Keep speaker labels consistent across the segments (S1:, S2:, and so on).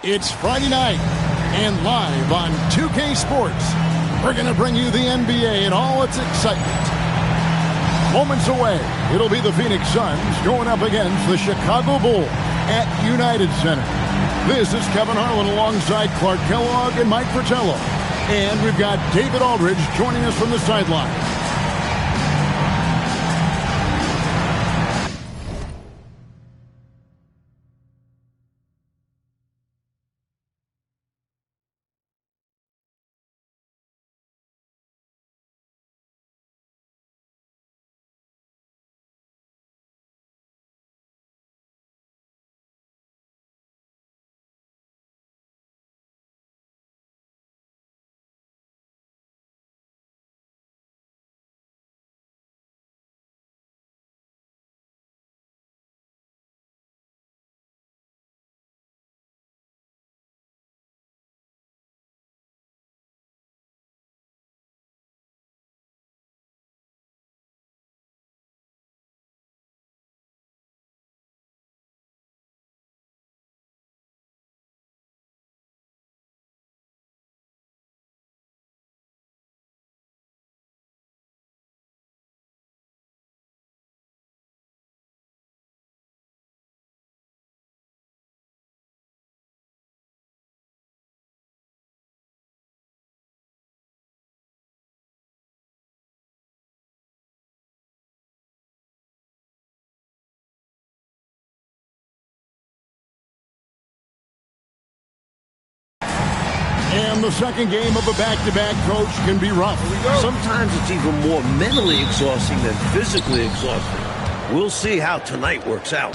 S1: It's Friday night, and live on 2K Sports, we're going to bring you the NBA and all its excitement. Moments away, it'll be the Phoenix Suns going up against the Chicago Bulls at United Center. This is Kevin Harlan alongside Clark Kellogg and Mike Fratello. And we've got David Aldridge joining us from the sideline. And the second game of a back-to-back, coach, can be rough.
S2: Sometimes it's even more mentally exhausting than physically exhausting. We'll see how tonight works out.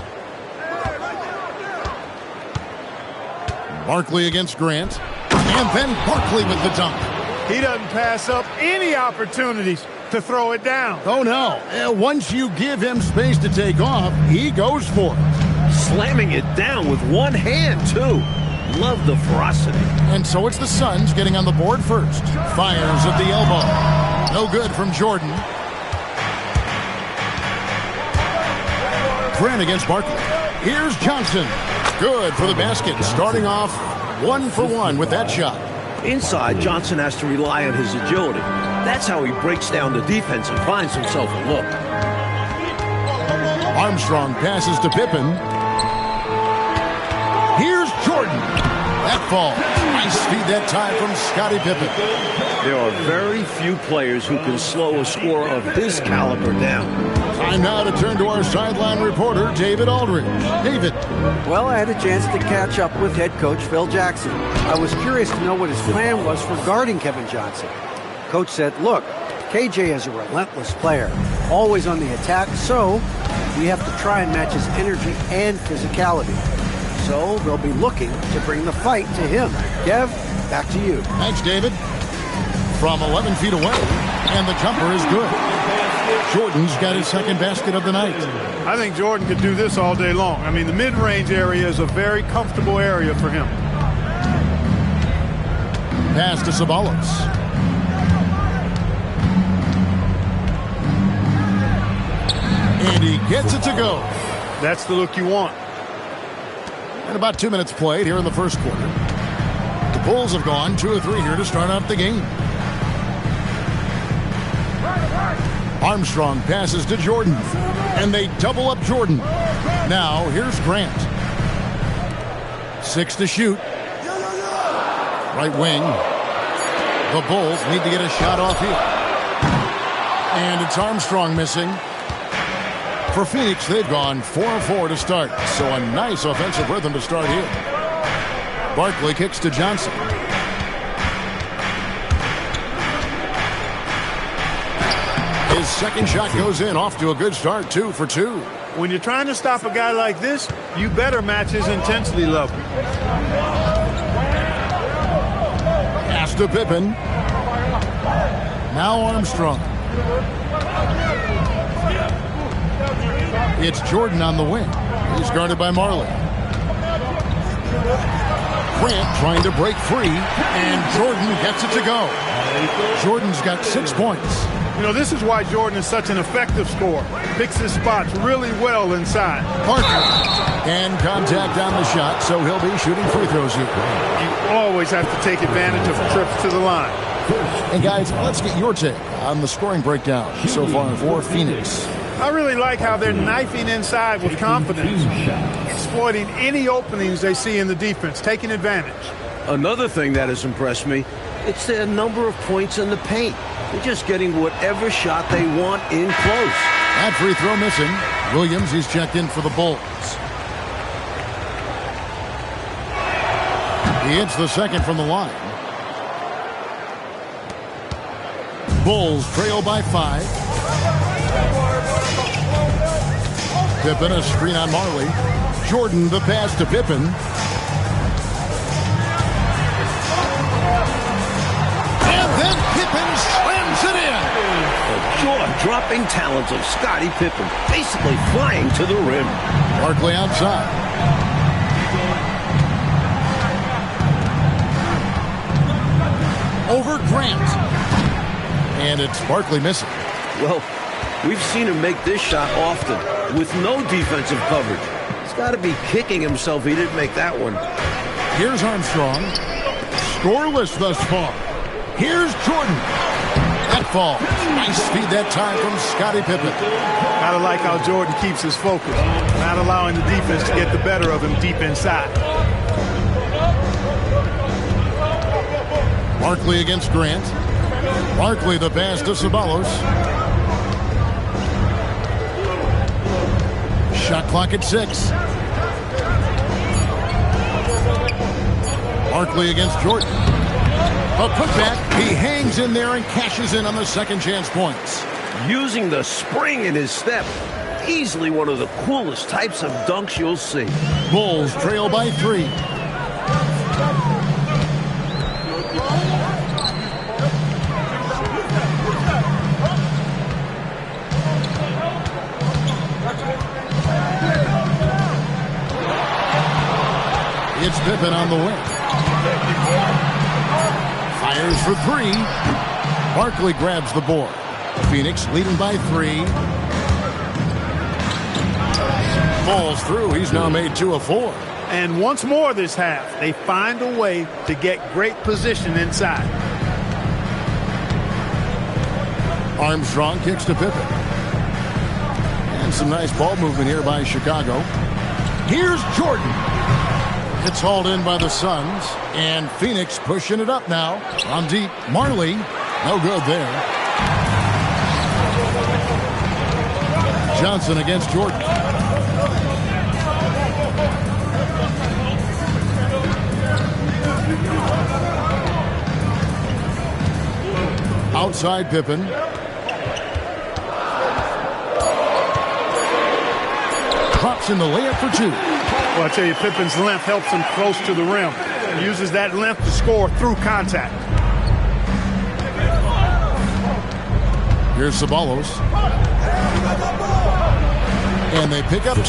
S1: Barkley against Grant. And then Barkley with the dunk.
S3: He doesn't pass up any opportunities to throw it down.
S1: Oh, no. Once you give him space to take off, he goes for it.
S2: Slamming it down with one hand, too. Love the ferocity.
S1: And so it's the Suns getting on the board first. Fires at the elbow. No good from Jordan. Grant against Barkley. Here's Johnson. Good for the basket. Starting off 1 for 1 with that shot.
S2: Inside, Johnson has to rely on his agility. That's how he breaks down the defense and finds himself a look.
S1: Armstrong passes to Pippen. Here's Jordan. That fall. Nice feed that time from Scottie Pippen.
S2: There are very few players who can slow a scorer of his caliber down.
S1: Time now to turn to our sideline reporter, David Aldridge. David.
S4: Well, I had a chance to catch up with head coach Phil Jackson. I was curious to know what his plan was for guarding Kevin Johnson. Coach said, look, KJ is a relentless player, always on the attack, so we have to try and match his energy and physicality. So they'll be looking to bring the fight to him. Kev, back to you.
S1: Thanks, David. From 11 feet away, and the jumper is good. Jordan's got his second basket of the night.
S3: I think Jordan could do this all day long. I mean, the mid-range area is a very comfortable area for him.
S1: Pass to Sabalos. And he gets it to go.
S3: That's the look you want.
S1: And about 2 minutes played here in the first quarter. The Bulls have gone 2 of 3 here to start off the game. Armstrong passes to Jordan. And they double up Jordan. Now here's Grant. 6 to shoot. Right wing. The Bulls need to get a shot off here. And it's Armstrong missing. For Phoenix, they've gone 4 of 4 to start, so a nice offensive rhythm to start here. Barkley kicks to Johnson. His second shot goes in, off to a good start, 2 for 2.
S3: When you're trying to stop a guy like this, you better match his intensity level.
S1: Pass to Pippen. Now Armstrong. It's Jordan on the wing. He's guarded by Marley. Grant trying to break free, and Jordan gets it to go. Jordan's got 6 points.
S3: You know, this is why Jordan is such an effective scorer. Picks his spots really well inside.
S1: Parker. And contact on the shot, so he'll be shooting free throws here.
S3: You always have to take advantage of trips to the line.
S1: And guys, let's get your take on the scoring breakdown so far for Phoenix.
S3: I really like how they're knifing inside with confidence, exploiting any openings they see in the defense, taking advantage.
S2: Another thing that has impressed me, it's their number of points in the paint. They're just getting whatever shot they want in close.
S1: That free throw missing. Williams, he's checked in for the Bulls. He hits the second from the line. Bulls trail by 5. Pippen, a screen on Marley. Jordan, the pass to Pippen. And then Pippen slams it in.
S2: The jaw-dropping talents of Scottie Pippen basically flying to the rim.
S1: Barkley outside. Over Grant. And it's Barkley missing.
S2: Well, we've seen him make this shot often with no defensive coverage. He's got to be kicking himself he didn't make that one.
S1: Here's Armstrong. Scoreless thus far. Here's Jordan. That falls. Nice feed that time from Scottie Pippen.
S3: Gotta like how Jordan keeps his focus, not allowing the defense to get the better of him deep inside.
S1: Barkley against Grant. Barkley the pass to Ceballos. Shot clock at 6. Barkley against Jordan. A putback. He hangs in there and cashes in on the second chance points.
S2: Using the spring in his step. Easily one of the coolest types of dunks you'll see.
S1: Bulls trail by 3. It's Pippen on the wing. Fires for 3. Barkley grabs the board. Phoenix leading by 3. Falls through. He's now made 2 of 4.
S3: And once more this half, they find a way to get great position inside.
S1: Armstrong kicks to Pippen. And some nice ball movement here by Chicago. Here's Jordan. It's hauled in by the Suns, and Phoenix pushing it up now. On deep, Marley, no good there. Johnson against Jordan. Outside Pippen. Drops in the layup for 2.
S3: Well, I tell you, Pippen's length helps him close to the rim. He uses that length to score through contact.
S1: Here's Ceballos. And they pick up 2.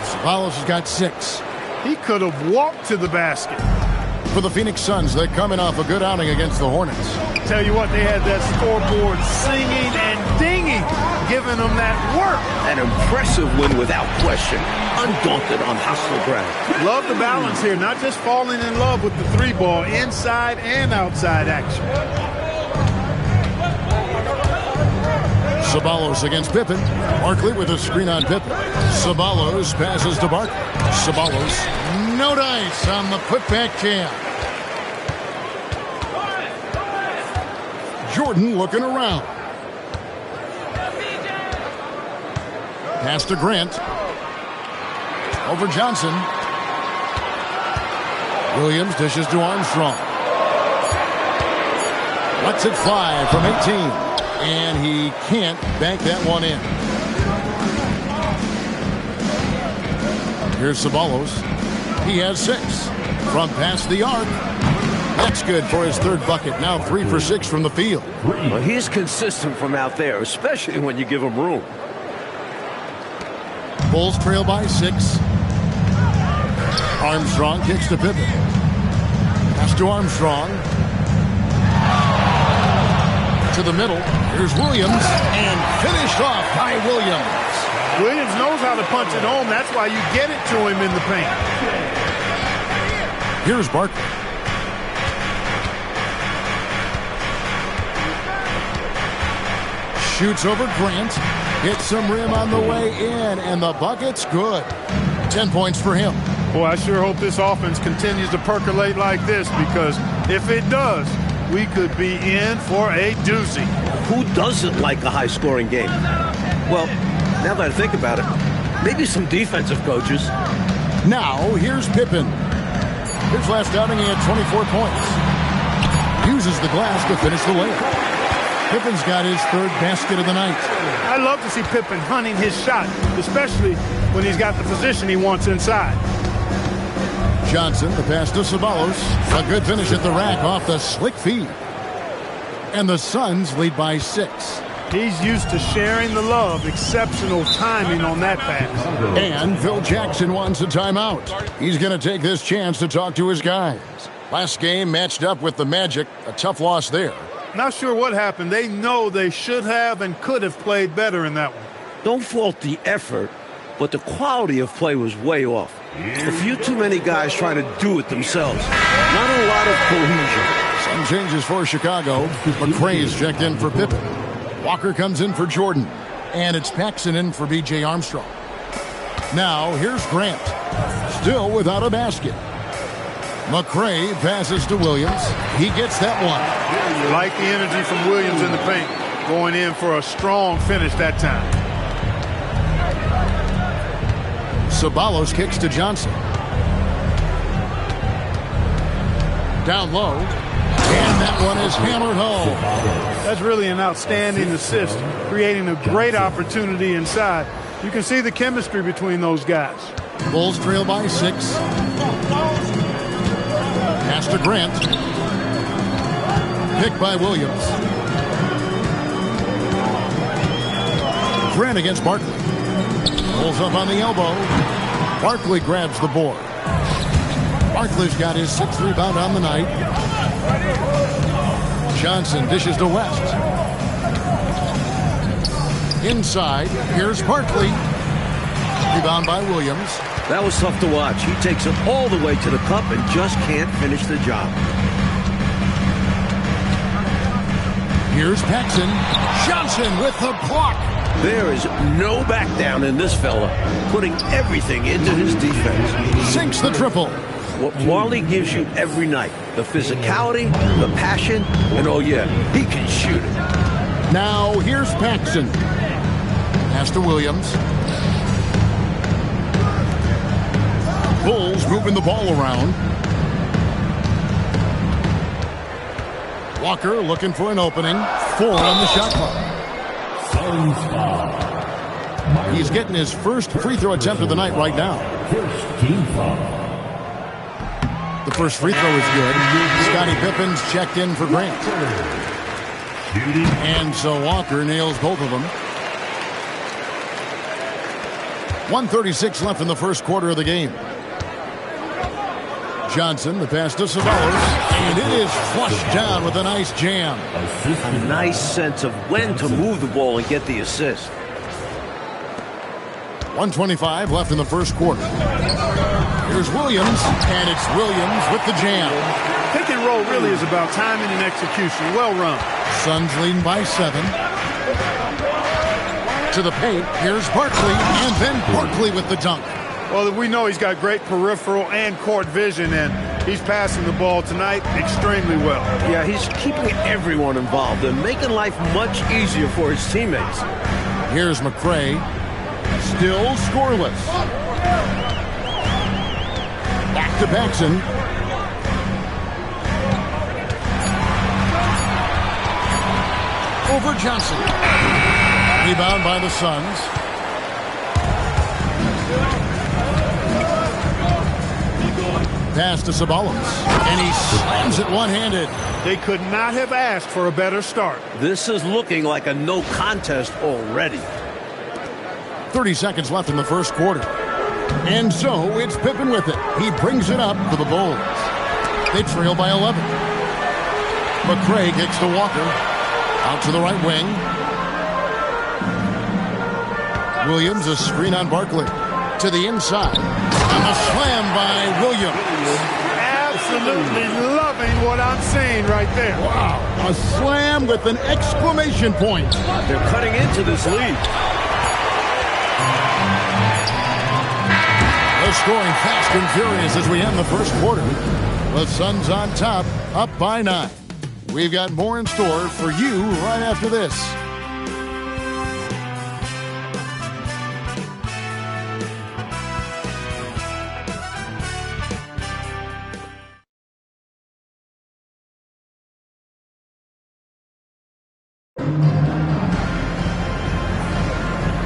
S1: Ceballos has got 6.
S3: He could have walked to the basket.
S1: For the Phoenix Suns, they're coming off a good outing against the Hornets.
S3: Tell you what, they had that scoreboard singing and dinging, giving them that work.
S2: An impressive win without question. Undaunted on hostile ground.
S3: Love the balance here, not just falling in love with the 3-ball, inside and outside action.
S1: Ceballos against Pippen. Barkley with a screen on Pippen. Ceballos passes to Barkley. Ceballos, no dice on the putback jam. Jordan looking around. Pass to Grant. Over Johnson. Williams dishes to Armstrong. Lets it fly from 18. And he can't bank that one in. Here's Ceballos. He has 6. From past the arc. That's good for his 3rd bucket. Now 3 for 6 from the field.
S2: Well, he's consistent from out there, especially when you give him room.
S1: Bulls trail by 6. Armstrong kicks to Pippen. Pass to Armstrong. To the middle. Here's Williams. And finished off by Williams.
S3: Williams knows how to punch it home. That's why you get it to him in the paint.
S1: Here's Barkley. Shoots over Grant. Hits some rim on the way in. And the bucket's good. 10 points for him.
S3: Boy, I sure hope this offense continues to percolate like this, because if it does, we could be in for a doozy.
S2: Who doesn't like a high-scoring game? Well, now that I think about it, maybe some defensive coaches.
S1: Now, here's Pippen. His last outing, he had 24 points. Uses the glass to finish the layup. Pippen's got his third basket of the night.
S3: I love to see Pippen hunting his shot, especially when he's got the position he wants inside.
S1: Johnson, the pass to Ceballos. A good finish at the rack off the slick feed. And the Suns lead by 6.
S3: He's used to sharing the love. Exceptional timing on that pass.
S1: And Phil Jackson wants a timeout. He's going to take this chance to talk to his guys. Last game matched up with the Magic. A tough loss there.
S3: Not sure what happened. They know they should have and could have played better in that one.
S2: Don't fault the effort, but the quality of play was way off. A few too many guys trying to do it themselves. Not a lot of cohesion.
S1: Some changes for Chicago. McRae's checked in for Pippen. Walker comes in for Jordan. And it's Paxson in for B.J. Armstrong. Now, here's Grant. Still without a basket. McRae passes to Williams. He gets that one.
S3: Like the energy from Williams in the paint. Going in for a strong finish that time.
S1: Ceballos kicks to Johnson. Down low. And that one is hammered home.
S3: That's really an outstanding assist, creating a great opportunity inside. You can see the chemistry between those guys.
S1: Bulls trail by 6. Pass to Grant. Picked by Williams. Grant against Barkley. Pulls up on the elbow. Barkley grabs the board. Barkley's got his 6th rebound on the night. Johnson dishes to West. Inside, here's Barkley. Rebound by Williams.
S2: That was tough to watch. He takes it all the way to the cup and just can't finish the job.
S1: Here's Paxson. Johnson with the block.
S2: There is no back down in this fella, putting everything into his defense.
S1: Sinks the triple.
S2: What Marley gives you every night, the physicality, the passion, and oh yeah, he can shoot it.
S1: Now here's Paxson. Pass to Williams. Bulls moving the ball around. Walker looking for an opening. 4 on the shot clock. He's getting his first free throw attempt of the night right now. The first free throw is good. Scottie Pippen's checked in for Grant. And so Walker nails both of them. 1:36 left in the first quarter of the game. Johnson, the pass to Ceballos, and it is flushed down with a nice jam.
S2: A nice sense of when to move the ball and get the assist.
S1: 1:25 left in the first quarter. Here's Williams, and it's Williams with the jam.
S3: Pick and roll really is about timing and execution. Well run.
S1: Suns leading by 7. To the paint, here's Barkley, and then Barkley with the dunk.
S3: Well, we know he's got great peripheral and court vision, and he's passing the ball tonight extremely well.
S2: Yeah, he's keeping everyone involved and making life much easier for his teammates.
S1: Here's McRae, still scoreless. Back to Paxson. Over Johnson. Rebound by the Suns. Pass to Ceballos, and he slams it one-handed.
S3: They could not have asked for a better start.
S2: This is looking like a no contest already.
S1: 30 seconds left in the first quarter. And so it's Pippen with it. He brings it up for the Bulls. They trail by 11. McRae kicks to Walker. Out to the right wing. Williams, a screen on Barkley. To the inside. And the slam by Williams.
S3: Absolutely loving what I'm seeing right there.
S1: Wow. A slam with an exclamation point.
S2: They're cutting into this lead.
S1: They're scoring fast and furious as we end the first quarter. The Suns on top, up by 9. We've got more in store for you right after this.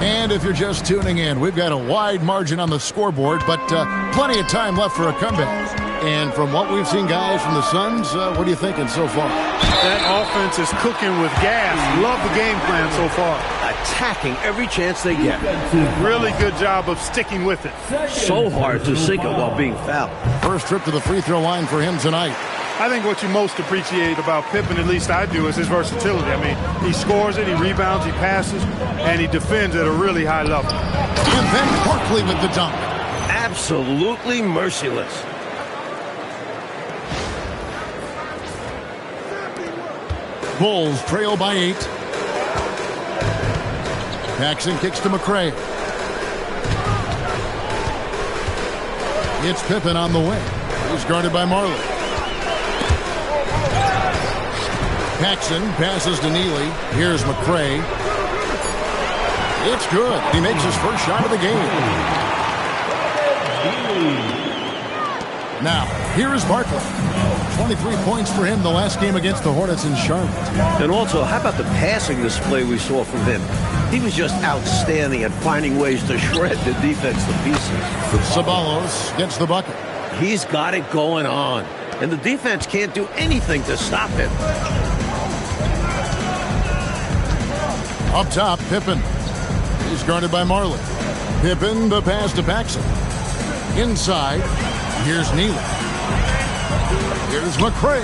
S1: And if you're just tuning in, we've got a wide margin on the scoreboard, but plenty of time left for a comeback. And from what we've seen, guys, from the Suns, what are you thinking so far?
S3: That offense is cooking with gas. Love the game plan so far.
S2: Attacking every chance they get.
S3: Really good job of sticking with it.
S2: So hard to sink it while being fouled.
S1: First trip to the free throw line for him tonight.
S3: I think what you most appreciate about Pippen, at least I do, is his versatility. I mean, he scores it, he rebounds, he passes, and he defends at a really high level.
S1: And then Barkley with the dunk.
S2: Absolutely merciless.
S1: Bulls trail by 8. Paxson kicks to McRae. It's Pippen on the wing. He's guarded by Marley. Paxson passes to Neely. Here's McRae. It's good. He makes his first shot of the game. Now, here is Barkley. 23 points for him the last game against the Hornets in Charlotte.
S2: And also, how about the passing display we saw from him? He was just outstanding at finding ways to shred the defense to pieces.
S1: Ceballos gets the bucket.
S2: He's got it going on. And the defense can't do anything to stop him.
S1: Up top, Pippen. He's guarded by Marley. Pippen, the pass to Paxson. Inside, here's Neely. Here's McRae.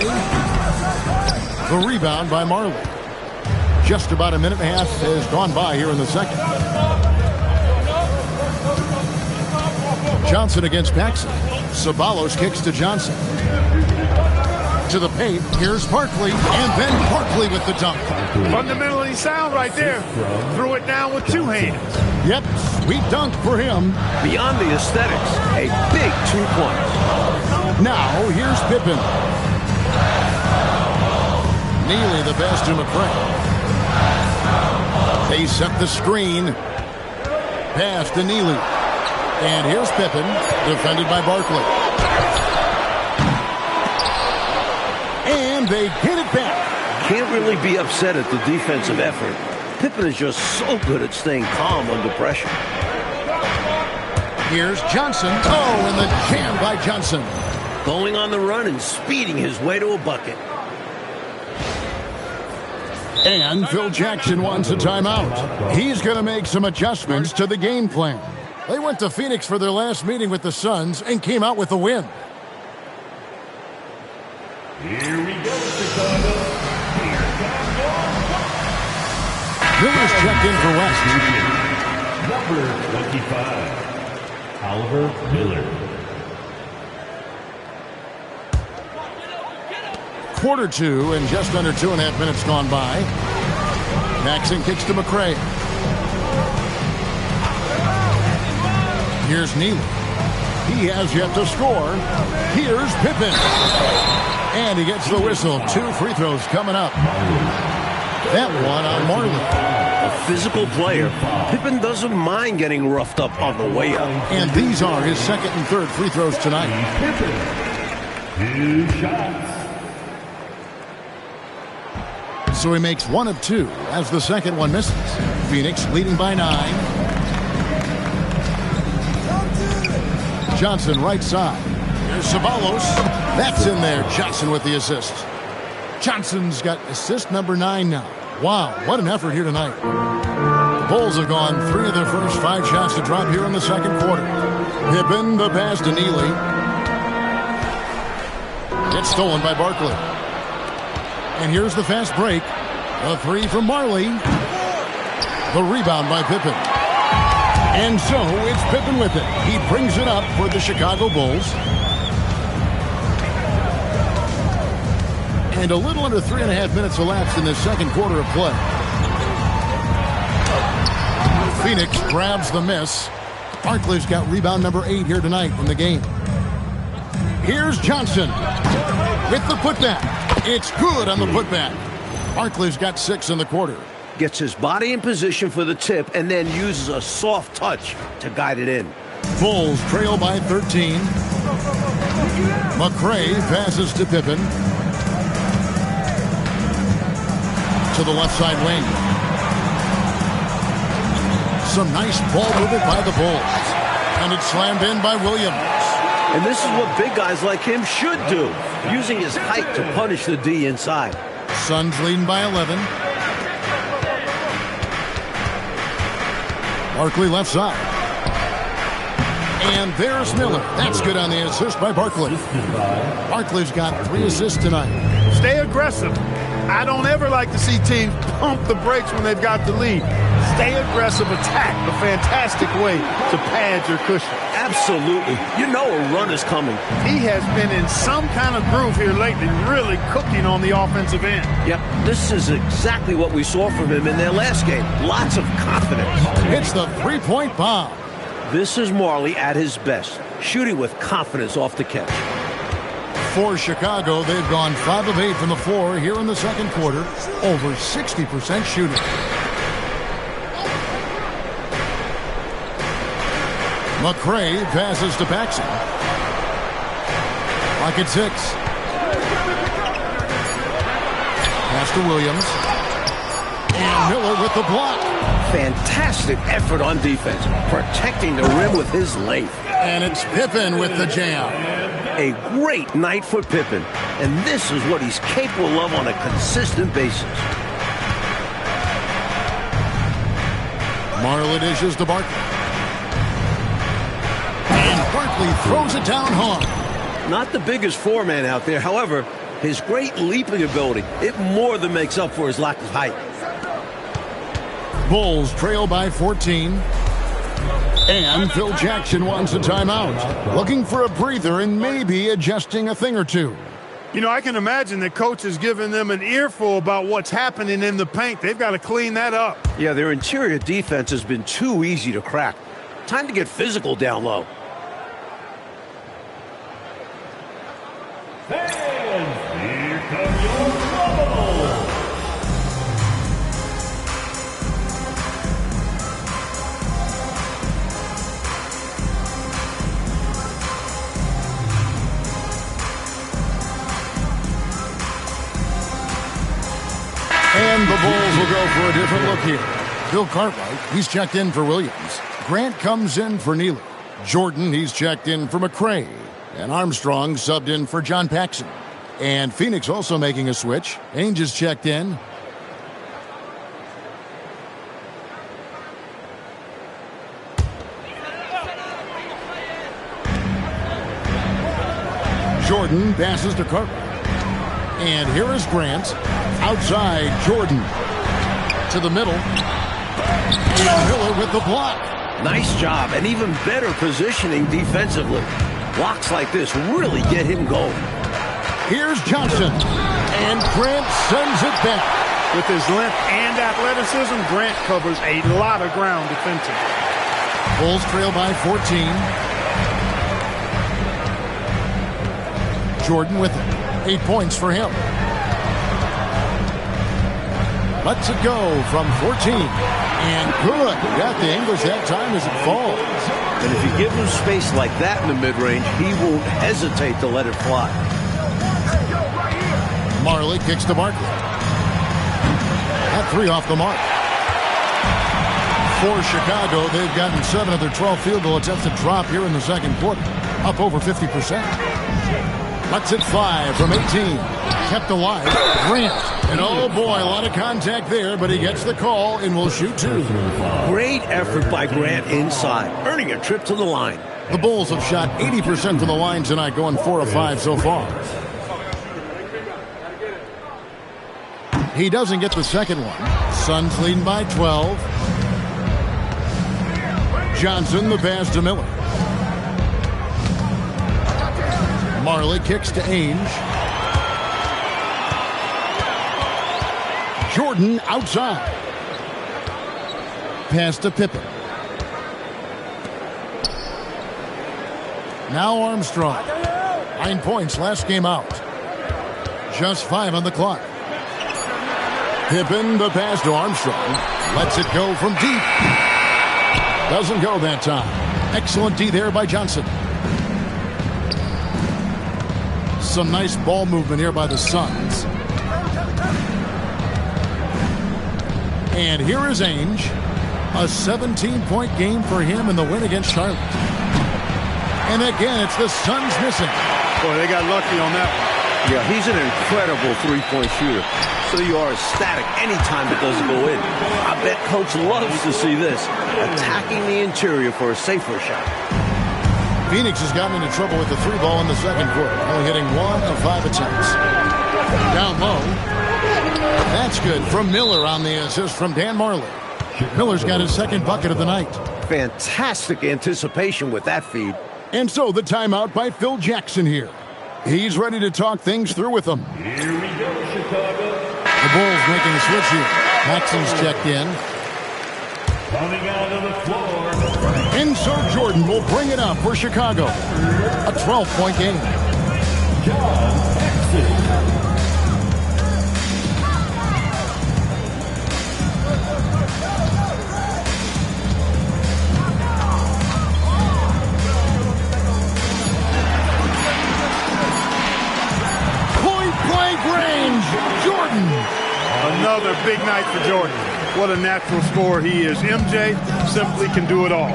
S1: The rebound by Marley. Just about a minute and a half has gone by here in the second. Johnson against Paxson. Ceballos kicks to Johnson. To the paint. Here's Barkley. And then Barkley with the dunk.
S3: Fundamentally sound right there. Threw it down with two hands.
S1: Yep, sweet dunk for him.
S2: Beyond the aesthetics, a big 2-pointer.
S1: Now, here's Pippen. Neely the pass to McRae. They set the screen. Pass to Neely. And here's Pippen, defended by Barkley. And they get it back.
S2: Can't really be upset at the defensive effort. Pippen is just so good at staying calm under pressure.
S1: Here's Johnson. Oh, and the jam by Johnson.
S2: Going on the run and speeding his way to a bucket.
S1: And Phil Jackson wants a timeout. He's going to make some adjustments to the game plan. They went to Phoenix for their last meeting with the Suns and came out with a win.
S5: Here we go, Chicago.
S1: Miller's checked in for West.
S5: Number 25, Oliver Miller.
S1: Quarter 2 and just under 2.5 minutes gone by. Paxson kicks to McRae. Here's Neely. He has yet to score. Here's Pippen. And he gets the whistle. 2 free throws coming up. That one on Marley.
S2: A physical player. Pippen doesn't mind getting roughed up on the way up.
S1: And these are his second and third free throws tonight.
S5: Pippen. 2 shots.
S1: So he makes 1 of 2 as the second one misses. Phoenix leading by 9. Johnson right side. Here's Ceballos. That's in there. Johnson with the assist. Johnson's got assist number 9 now. Wow, what an effort here tonight. The Bulls have gone 3 of their first 5 shots to drop here in the second quarter. Pippen, the pass to Neely. It's stolen by Barkley. And here's the fast break. The three from Marley. The rebound by Pippen. And so it's Pippen with it. He brings it up for the Chicago Bulls. And a little under 3.5 minutes elapsed in the second quarter of play. Phoenix grabs the miss. Barkley's got rebound number 8 here tonight in the game. Here's Johnson with the putback. It's good on the putback. Barkley's got 6 in the quarter.
S2: Gets his body in position for the tip and then uses a soft touch to guide it in.
S1: Bulls trail by 13. McRae passes to Pippen. To the left side wing. Some nice ball movement by the Bulls. And it's slammed in by Williams.
S2: And this is what big guys like him should do, using his height to punish the D inside.
S1: Suns leading by 11. Barkley left side. And there's Miller. That's good on the assist by Barkley. Barkley's got 3 assists tonight.
S3: Stay aggressive. I don't ever like to see teams pump the brakes when they've got the lead. Stay aggressive, attack. A fantastic way to pad your cushion.
S2: Absolutely. You know a run is coming.
S3: He has been in some kind of groove here lately, really cooking on the offensive end.
S2: Yep, this is exactly what we saw from him in their last game. Lots of confidence.
S1: It's the three-point bomb.
S2: This is Marley at his best, shooting with confidence off the catch.
S1: For Chicago, they've gone 5 of 8 from the floor here in the second quarter. Over 60% shooting. McRae passes to Paxson. Clock at 6. Pass to Williams. And Miller with the block.
S2: Fantastic effort on defense, protecting the rim with his length.
S1: And it's Pippen with the jam.
S2: A great night for Pippen, and this is what he's capable of on a consistent basis.
S1: Marley dishes to Barkley. And Barkley throws it down hard.
S2: Not the biggest four-man out there, however, his great leaping ability, it more than makes up for his lack of height.
S1: Bulls trail by 14. And Phil Jackson wants a timeout. Looking for a breather and maybe adjusting a thing or two.
S3: You know, I can imagine that coach is giving them an earful about what's happening in the paint. They've got to clean that up.
S2: Yeah, their interior defense has been too easy to crack. Time to get physical down low.
S5: Fans, here come your trouble.
S1: And the Bulls will go for a different look here. Bill Cartwright, he's checked in for Williams. Grant comes in for Neely. Jordan, he's checked in for McRae. And Armstrong subbed in for John Paxson. And Phoenix also making a switch. Ainge is checked in. Jordan passes to Cartwright. And here is Grant. Outside, Jordan. To the middle. And Miller with the block.
S2: Nice job, and even better positioning defensively. Blocks like this really get him going.
S1: Here's Johnson. And Grant sends it back.
S3: With his length and athleticism, Grant covers a lot of ground defensively.
S1: Bulls trail by 14. Jordan with it. 8 points for him. Lets it go from 14. And good. Got the English that time as it falls.
S2: And if you give him space like that in the mid-range, he won't hesitate to let it fly.
S1: Marley kicks to Barkley. That 3 off the mark. For Chicago, they've gotten 7 of their 12 field goal attempts to drop here in the second quarter. Up over 50%. Lets it fly from 18. Kept alive. Grant. And oh boy, a lot of contact there, but he gets the call and will shoot 2.
S2: Great effort by Grant inside, earning a trip to the line.
S1: The Bulls have shot 80% from the line tonight, going 4 of 5 so far. He doesn't get the second one. Suns leading by 12. Johnson, the pass to Miller. Marley kicks to Ainge. Jordan outside. Pass to Pippen. Now Armstrong. 9 points last game out. Just 5 on the clock. Pippen, the pass to Armstrong. Lets it go from deep. Doesn't go that time. Excellent D there by Johnson. Some nice ball movement here by the Suns. And here is Ainge. A 17-point game for him in the win against Charlotte. And again, it's the Suns missing.
S3: Boy, they got lucky on that one.
S2: Yeah, he's an incredible three-point shooter. So you are ecstatic anytime it doesn't go in. I bet Coach loves to see this. Attacking the interior for a safer shot.
S1: Phoenix has gotten into trouble with the three ball in the second quarter. Only hitting 1 of 5 attempts. Down low. That's good from Miller on the assist from Dan Marley. Miller's got his second bucket of the night.
S2: Fantastic anticipation with that feed.
S1: And so the timeout by Phil Jackson here. He's ready to talk things through with them.
S5: Here we go, Chicago.
S1: The Bulls making a switch here. Maxson's checked in.
S5: Coming out of the floor.
S1: And so Jordan will bring it up for Chicago. A 12-point game.
S5: John Paxson.
S1: Range, Jordan.
S3: Another big night for Jordan. What a natural scorer he is. MJ simply can do it all.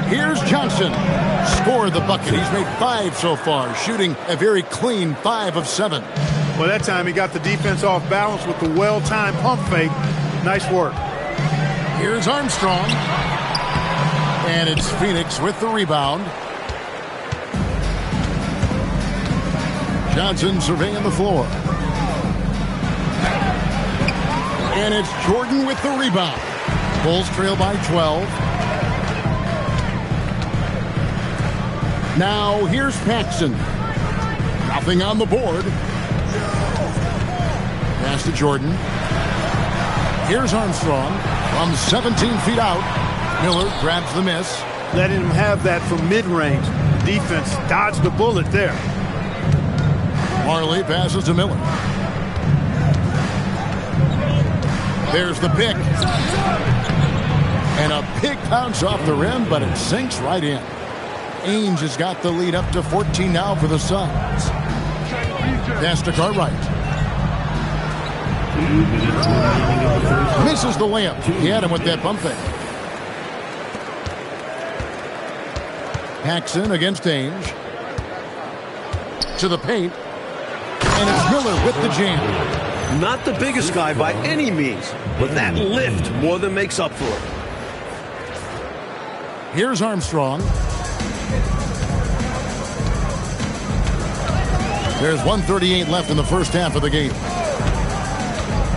S1: Here's Johnson. Scored the bucket. He's made 5 so far, shooting a very clean 5 of 7.
S3: Well, that time he got the defense off balance with the well-timed pump fake. Nice work.
S1: Here's Armstrong. And it's Phoenix with the rebound. Johnson surveying the floor. And it's Jordan with the rebound. Bulls trail by 12. Now here's Paxson. Nothing on the board. Pass to Jordan. Here's Armstrong from 17 feet out. Miller grabs the miss.
S3: Letting him have that from mid-range. Defense dodged the bullet there.
S1: Marley passes to Miller. There's the pick. And a big bounce off the rim, but it sinks right in. Ainge has got the lead up to 14 now for the Suns. Pass to Cartwright. Misses the layup. He had him with that bump fake. Paxson against Ainge. To the paint. And it's Miller with the jam.
S2: Not the biggest guy by any means, but that lift more than makes up for it.
S1: Here's Armstrong. There's 1:38 left in the first half of the game.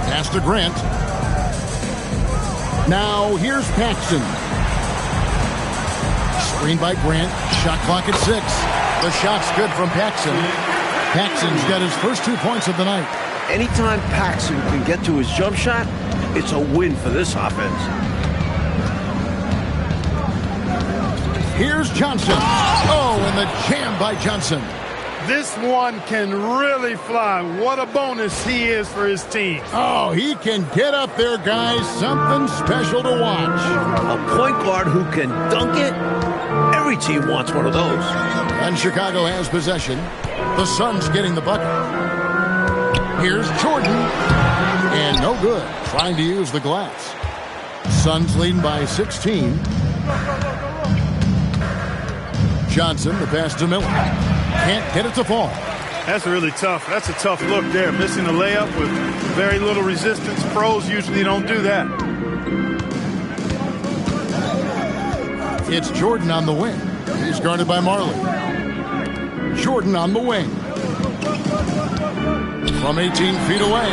S1: Pass to Grant. Now here's Paxson. Screen by Grant. Shot clock at 6. The shot's good from Paxson. Paxson's got his first 2 points of the night.
S2: Anytime Paxson can get to his jump shot, it's a win for this offense.
S1: Here's Johnson. Oh, and the jam by Johnson.
S3: This one can really fly. What a bonus he is for his team.
S1: Oh, he can get up there, guys. Something special to watch.
S2: A point guard who can dunk it? Every team wants one of those.
S1: And Chicago has possession. The Suns getting the bucket. Here's Jordan. And no good. Trying to use the glass. Suns leading by 16. Johnson, the pass to Miller. Can't get it to fall.
S3: That's really tough. That's a tough look there. Missing the layup with very little resistance. Pros usually don't do that.
S1: It's Jordan on the wing. He's guarded by Marley. Jordan on the wing. From 18 feet away,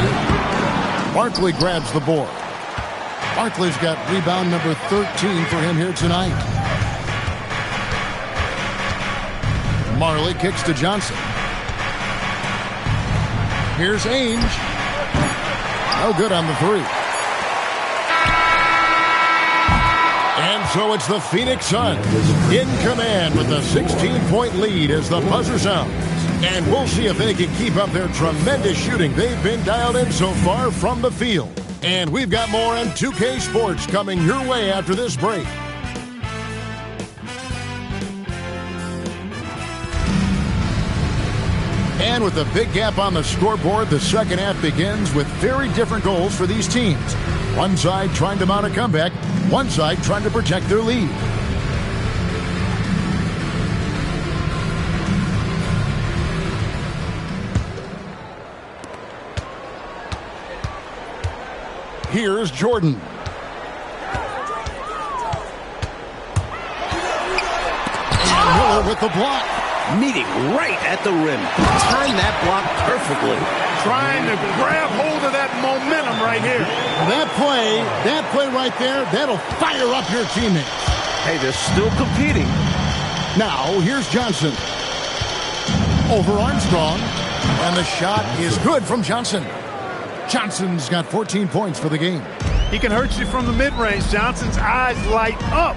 S1: Barkley grabs the board. Barkley's got rebound number 13 for him here tonight. Marley kicks to Johnson. Here's Ainge. No good on the three. And so it's the Phoenix Suns in command with a 16-point lead as the buzzer sounds. And we'll see if they can keep up their tremendous shooting they've been dialed in so far from the field. And we've got more on 2K Sports coming your way after this break. And with a big gap on the scoreboard, the second half begins with very different goals for these teams. One side trying to mount a comeback, one side trying to protect their lead. Here's Jordan. And Miller with the block.
S2: Meeting right at the rim. Timed that block perfectly.
S3: Trying to grab hold of that momentum right here.
S1: That play right there, that'll fire up your teammates.
S2: Hey, they're still competing.
S1: Now, here's Johnson. Over Armstrong. And the shot is good from Johnson. Johnson's got 14 points for the game.
S3: He can hurt you from the mid-range. Johnson's eyes light up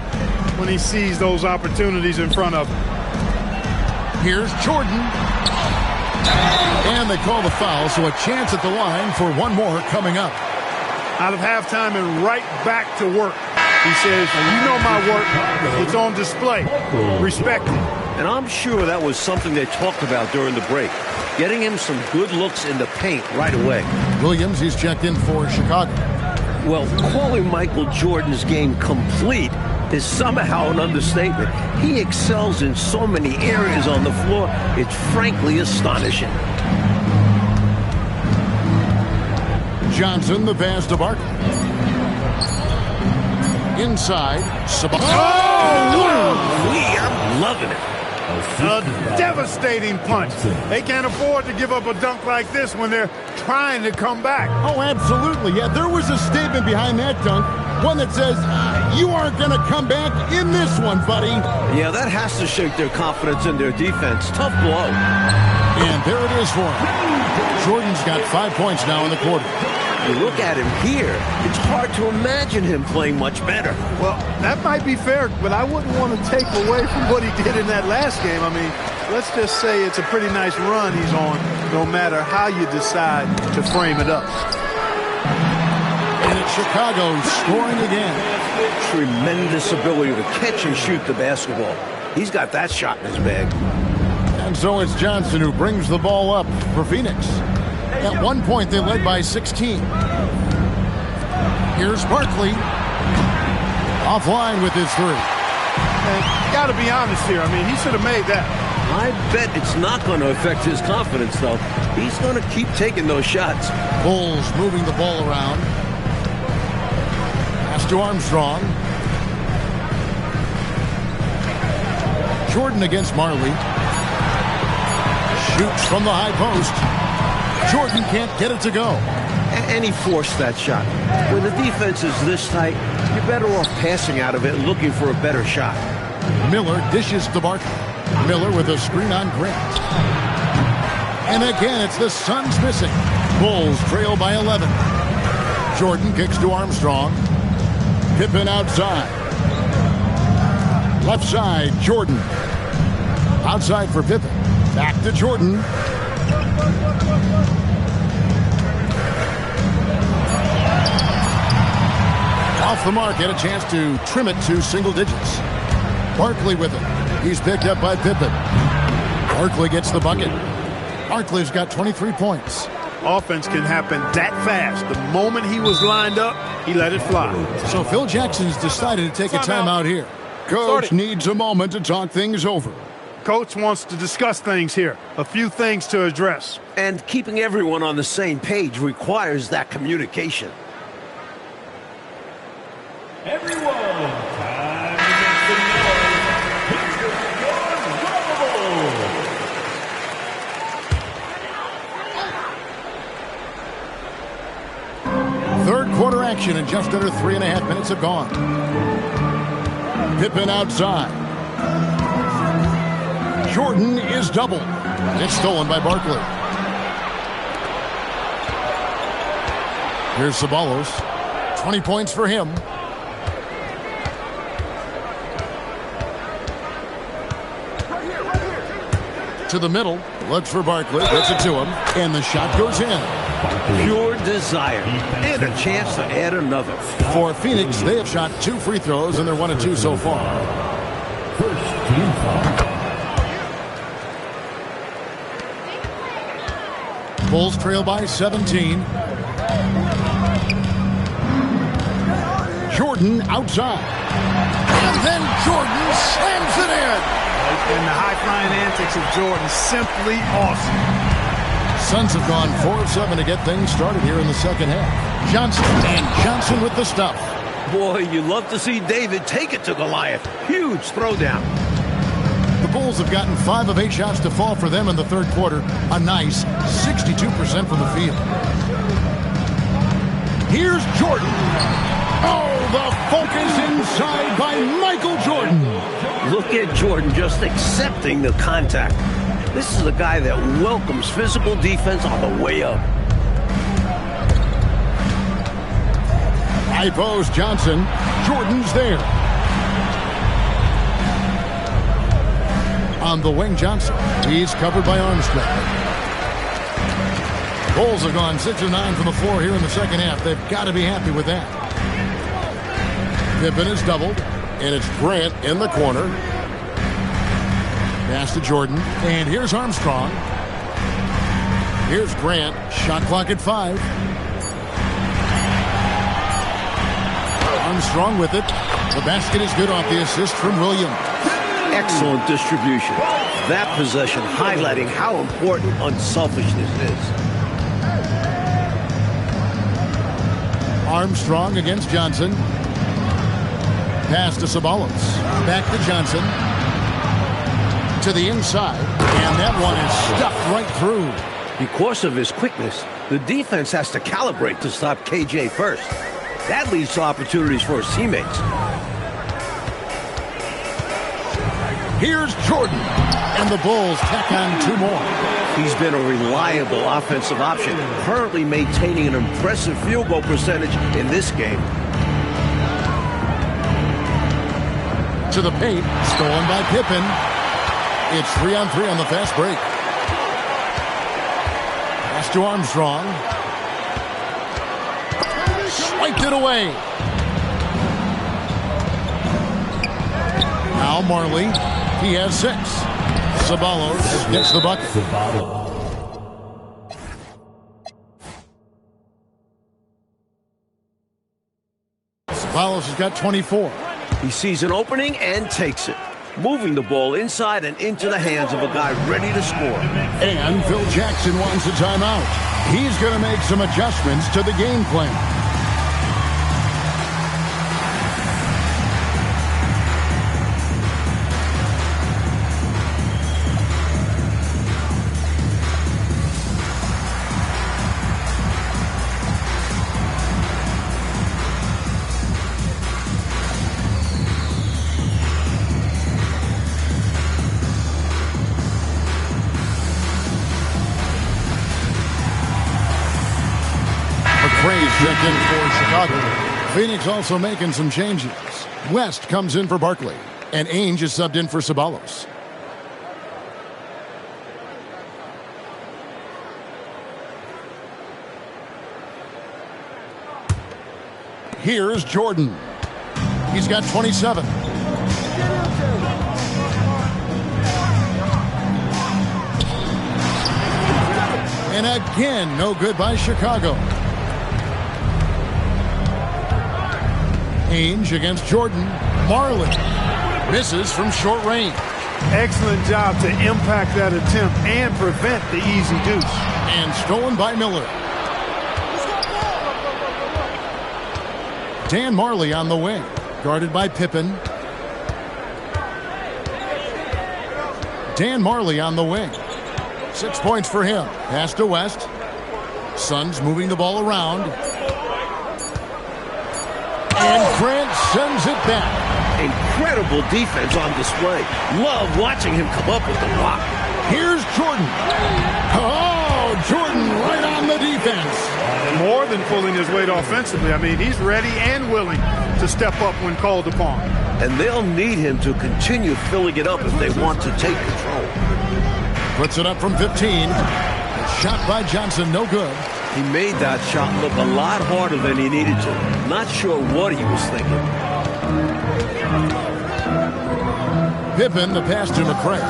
S3: when he sees those opportunities in front of him.
S1: Here's Jordan. And they call the foul, so a chance at the line for one more coming up.
S3: Out of halftime and right back to work. He says, you know my work. It's on display. Respect it.
S2: And I'm sure that was something they talked about during the break. Getting him some good looks in the paint right away.
S1: Williams, he's checked in for Chicago.
S2: Well, calling Michael Jordan's game complete is somehow an understatement. He excels in so many areas on the floor, it's frankly astonishing.
S1: Johnson, the pass to Barkley. Inside, Sabonis.
S2: I'm loving it.
S3: A devastating punch. They can't afford to give up a dunk like this when they're trying to come back.
S1: Oh, absolutely. Yeah, there was a statement behind that dunk. One that says, you aren't going to come back in this one, buddy.
S2: Yeah, that has to shake their confidence in their defense. Tough blow.
S1: And there it is for him. Jordan's got 5 points now in the quarter.
S2: You look at him here, it's hard to imagine him playing much better.
S3: Well, that might be fair, but I wouldn't want to take away from what he did in that last game. I mean, let's just say it's a pretty nice run he's on, no matter how you decide to frame it up.
S1: And it's Chicago scoring again.
S2: Tremendous ability to catch and shoot the basketball. He's got that shot in his bag.
S1: And so it's Johnson who brings the ball up for Phoenix. At one point, they led by 16. Here's Barkley. Offline with his three.
S3: Got to be honest here. I mean, he should have made that.
S2: I bet it's not going to affect his confidence, though. He's going to keep taking those shots.
S1: Bulls moving the ball around. Pass to Armstrong. Jordan against Marley. Shoots from the high post. Jordan can't get it to go.
S2: And he forced that shot. When the defense is this tight, you're better off passing out of it and looking for a better shot.
S1: Miller dishes to Barkley. Miller with a screen on Grant. And again, it's the Suns missing. Bulls trail by 11. Jordan kicks to Armstrong. Pippen outside. Left side, Jordan. Outside for Pippen. Back to Jordan. Off the mark, get a chance to trim it to single digits. Barkley with it. He's picked up by Pippen. Barkley gets the bucket. Barkley's got 23 points.
S3: Offense can happen that fast. The moment he was lined up, he let it fly.
S1: So Phil Jackson's decided to take a timeout here. Coach needs a moment to talk things over.
S3: Coach wants to discuss things here. A few things to address.
S2: And keeping everyone on the same page requires that communication.
S5: Everyone, time to make some noise. Here's your
S1: quarter action and just under 3.5 minutes have gone. Pippen outside. Jordan is doubled. It's stolen by Barkley. Here's Ceballos. 20 points for him. To the middle. Looks for Barkley. Gets it to him. And the shot goes in.
S2: Pure desire. And a chance to add another.
S1: For Phoenix, they have shot 2 free throws, and they're 1 of 2 so far.
S5: First team foul.
S1: Bulls trail by 17. Jordan outside. And then Jordan slams it in.
S3: And the high-flying antics of Jordan, simply awesome.
S1: Suns have gone 4 of 7 to get things started here in the second half. Johnson, and Johnson with the stuff.
S2: Boy, you love to see David take it to Goliath. Huge throwdown.
S1: The Bulls have gotten 5 of 8 shots to fall for them in the third quarter. A nice 62% from the field. Here's Jordan. Oh, the focus inside by Michael Jordan.
S2: Look at Jordan just accepting the contact. This is a guy that welcomes physical defense on the way up.
S1: High post Johnson. Jordan's there. On the wing, Johnson. He's covered by Armstrong. Bulls have gone 6 of 9 from the floor here in the second half. They've got to be happy with that. Pippen is doubled, and it's Grant in the corner. Pass to Jordan, and here's Armstrong. Here's Grant. Shot clock at 5. Armstrong with it. The basket is good off the assist from Williams.
S2: Excellent distribution. That possession highlighting how important unselfishness is.
S1: Armstrong against Johnson. Pass to Ceballos. Back to Johnson. To the inside. And that one is stuffed right through.
S2: Because of his quickness, the defense has to calibrate to stop KJ first. That leads to opportunities for his teammates.
S1: Here's Jordan. And the Bulls tack on 2 more.
S2: He's been a reliable offensive option, currently maintaining an impressive field goal percentage in this game.
S1: To the paint. Stolen by Pippen. It's 3-on-3 on the fast break. Pass to Armstrong. Swiped it away. Now Marley. He has 6. Ceballos gets the bucket. Ceballos has got 24.
S2: He sees an opening and takes it, moving the ball inside and into the hands of a guy ready to score.
S1: And Phil Jackson wants a timeout. He's going to make some adjustments to the game plan. Checked in for Chicago. Phoenix also making some changes. West comes in for Barkley, and Ainge is subbed in for Ceballos. Here's Jordan. He's got 27. And again, no good by Chicago. Ainge against Jordan. Marley misses from short range.
S3: Excellent job to impact that attempt and prevent the easy deuce.
S1: And stolen by Miller. Dan Marley on the wing, guarded by Pippen. Dan Marley on the wing. 6 points for him. Pass to West. Suns moving the ball around. sends it back.
S2: Incredible defense on display. Love watching him come up with the block.
S1: Here's Jordan. Oh, Jordan right on the defense.
S3: More than pulling his weight offensively. I mean, he's ready and willing to step up when called upon.
S2: And they'll need him to continue filling it up if they want to take control.
S1: Puts it up from 15. Shot by Johnson, no good.
S2: He made that shot look a lot harder than he needed to. Not sure what he was thinking.
S1: Pippen, the pass to McCray.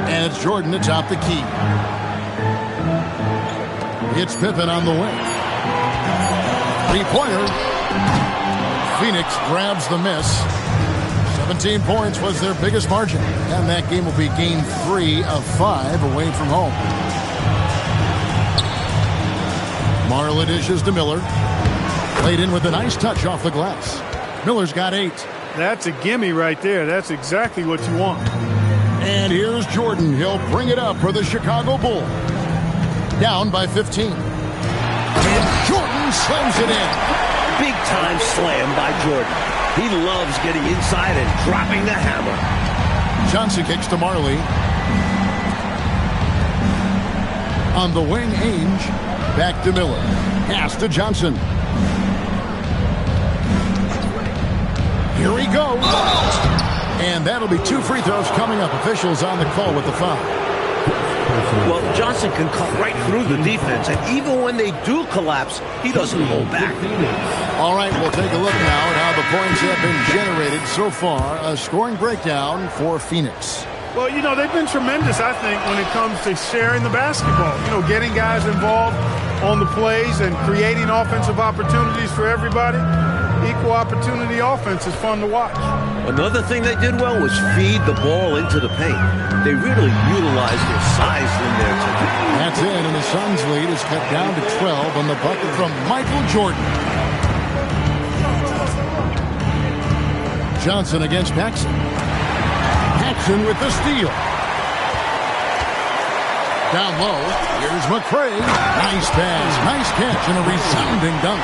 S1: And it's Jordan to top the key. It's Pippen on the wing. Three-pointer. Phoenix grabs the miss. 17 points was their biggest margin. And that game will be game 3 of 5 away from home. Marla dishes to Miller. Played in with a nice touch off the glass. Miller's got 8.
S3: That's a gimme right there. That's exactly what you want.
S1: And here's Jordan. He'll bring it up for the Chicago Bulls. Down by 15. And Jordan slams it in.
S2: Big time slam by Jordan. He loves getting inside and dropping the hammer.
S1: Johnson kicks to Marley. On the wing, Ainge. Back to Miller. Pass to Johnson. Here he goes. And that'll be 2 free throws coming up. Officials on the call with the foul.
S2: Well, Johnson can cut right through the defense, and even when they do collapse, he doesn't hold back.
S1: All right, we'll take a look now at how the points have been generated so far. A scoring breakdown for Phoenix.
S3: Well, you know, they've been tremendous, I think, when it comes to sharing the basketball. You know, getting guys involved on the plays and creating offensive opportunities for everybody. Equal opportunity offense is fun to watch.
S2: Another thing they did well was feed the ball into the paint. They really utilized their size in there today.
S1: That's it, and the Suns' lead is cut down to 12 on the bucket from Michael Jordan. Johnson against Paxson. Paxson with the steal. Down low, here's McCray. Nice pass, nice catch, and a resounding dunk.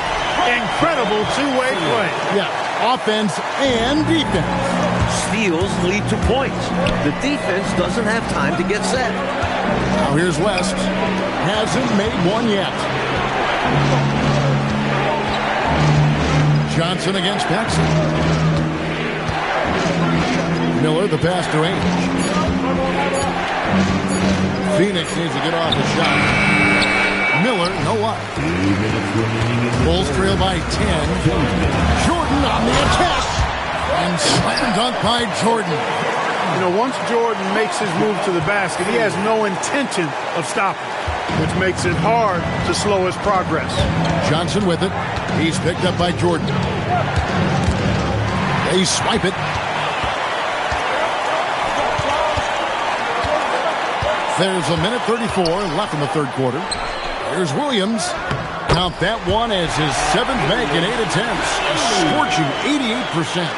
S3: Incredible two-way play.
S1: Yeah, offense and defense.
S2: Steals lead to points. The defense doesn't have time to get set.
S1: Now here's West. Hasn't made one yet. Johnson against Paxson. Miller, the pass to Ainge. Phoenix needs to get off the shot. Miller, no luck. Bulls trail by 10. Jordan on the attack. And slam dunk by Jordan.
S3: You know, once Jordan makes his move to the basket, he has no intention of stopping, which makes it hard to slow his progress. Johnson with it. He's picked up by Jordan. They swipe it. There's a minute 34 left in the third quarter. Here's Williams. Count that one as his 7th make in 8 attempts. A scorching 88%.